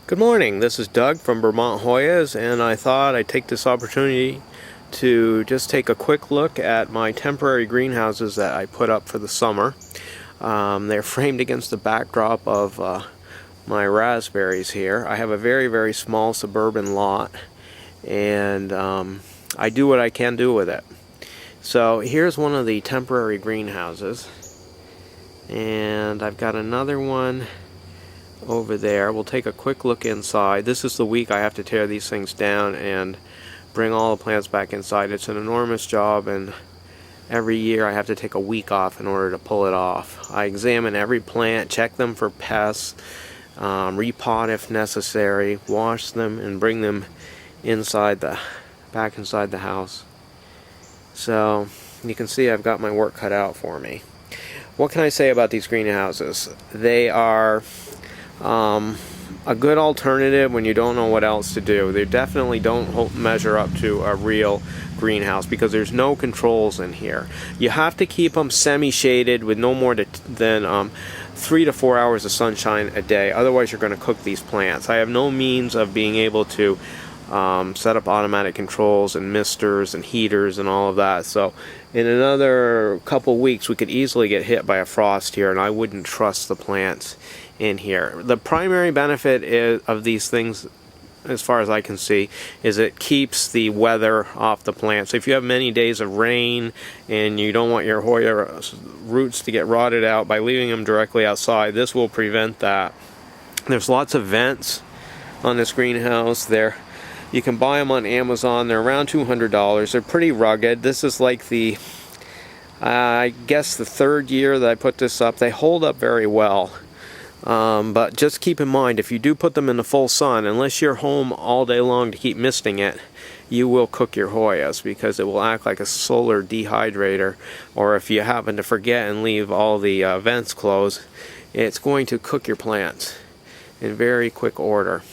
Good morning, this is Doug from Vermont Hoyas, and I thought I'd take this opportunity to just take a quick look at my temporary greenhouses that I put up for the summer. They're framed against the backdrop of my raspberries here. I have a very small suburban lot, and I do what I can do with it. So here's one of the temporary greenhouses, and I've got another one over there. We'll take a quick look inside. This is the week I have to tear these things down and bring all the plants back inside. It's an enormous job, and every year I have to take a week off in order to pull it off. I examine every plant, check them for pests, repot if necessary, wash them, and bring them back inside the house. So you can see I've got my work cut out for me. What can I say about these greenhouses? They are a good alternative when you don't know what else to do. They definitely don't measure up to a real greenhouse because there's no controls in here. You have to keep them semi-shaded with no more than 3 to 4 hours of sunshine a day. Otherwise you're going to cook these plants. I have no means of being able to set up automatic controls and misters and heaters and all of that. So in another couple weeks we could easily get hit by a frost here, and I wouldn't trust the plants in here. The primary benefit of these things, as far as I can see, is it keeps the weather off the plants. So if you have many days of rain and you don't want your Hoya roots to get rotted out by leaving them directly outside, this will prevent that. There's lots of vents on this greenhouse. You can buy them on Amazon. They're around $200. They're pretty rugged. This is like the, I guess the third year that I put this up. They hold up very well. But just keep in mind, if you do put them in the full sun, unless you're home all day long to keep misting it, you will cook your Hoyas because it will act like a solar dehydrator. Or if you happen to forget and leave all the vents closed, it's going to cook your plants in very quick order.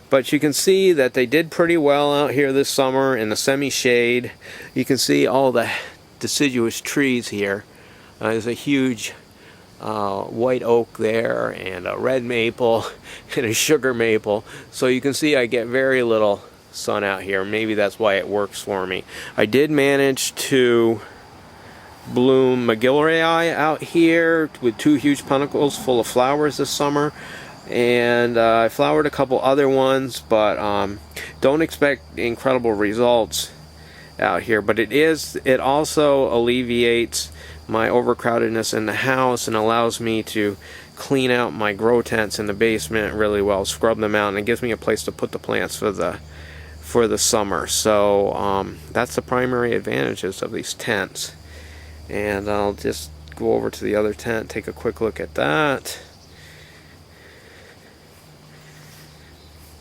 But you can see that they did pretty well out here this summer in the semi-shade. You can see all the deciduous trees here. There's a huge white oak there, and a red maple, and a sugar maple. So you can see I get very little sun out here. Maybe that's why it works for me. I did manage to bloom McGillivray out here with 2 huge panicles full of flowers this summer. And I flowered a couple other ones, but don't expect incredible results out here. But it also alleviates my overcrowdedness in the house and allows me to clean out my grow tents in the basement really well, scrub them out, and it gives me a place to put the plants for the summer. So that's the primary advantages of these tents. And I'll just go over to the other tent, take a quick look at that.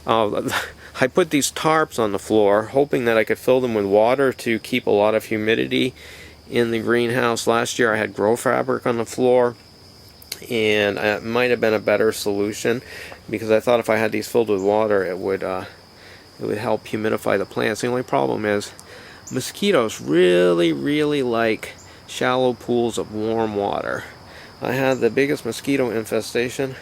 I put these tarps on the floor, hoping that I could fill them with water to keep a lot of humidity in the greenhouse. Last year I had grow fabric on the floor, and it might have been a better solution because I thought if I had these filled with water it would help humidify the plants. The only problem is mosquitoes really like shallow pools of warm water. I had the biggest mosquito infestation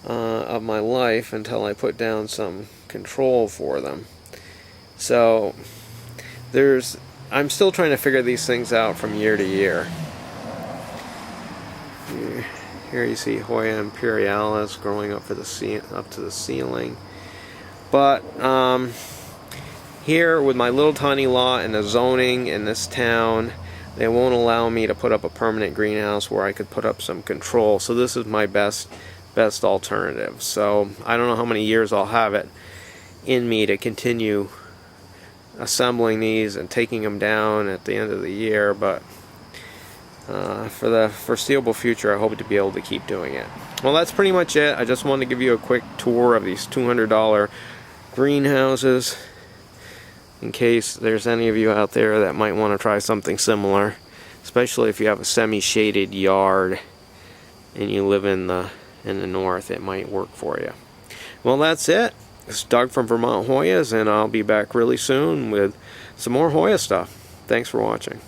of my life until I put down some control for them. So I'm still trying to figure these things out from year to year. Here you see Hoya imperialis growing up to the ceiling. But here with my little tiny lot and the zoning in this town, they won't allow me to put up a permanent greenhouse where I could put up some control. So this is my best alternative. So I don't know how many years I'll have it in me to continue assembling these and taking them down at the end of the year, but for the foreseeable future I hope to be able to keep doing it. Well, that's pretty much it. I just wanted to give you a quick tour of these $200 greenhouses in case there's any of you out there that might want to try something similar, especially if you have a semi-shaded yard and you live in the north. It might work for you. Well, that's it. It's Doug from Vermont Hoyas, and I'll be back really soon with some more Hoya stuff. Thanks for watching.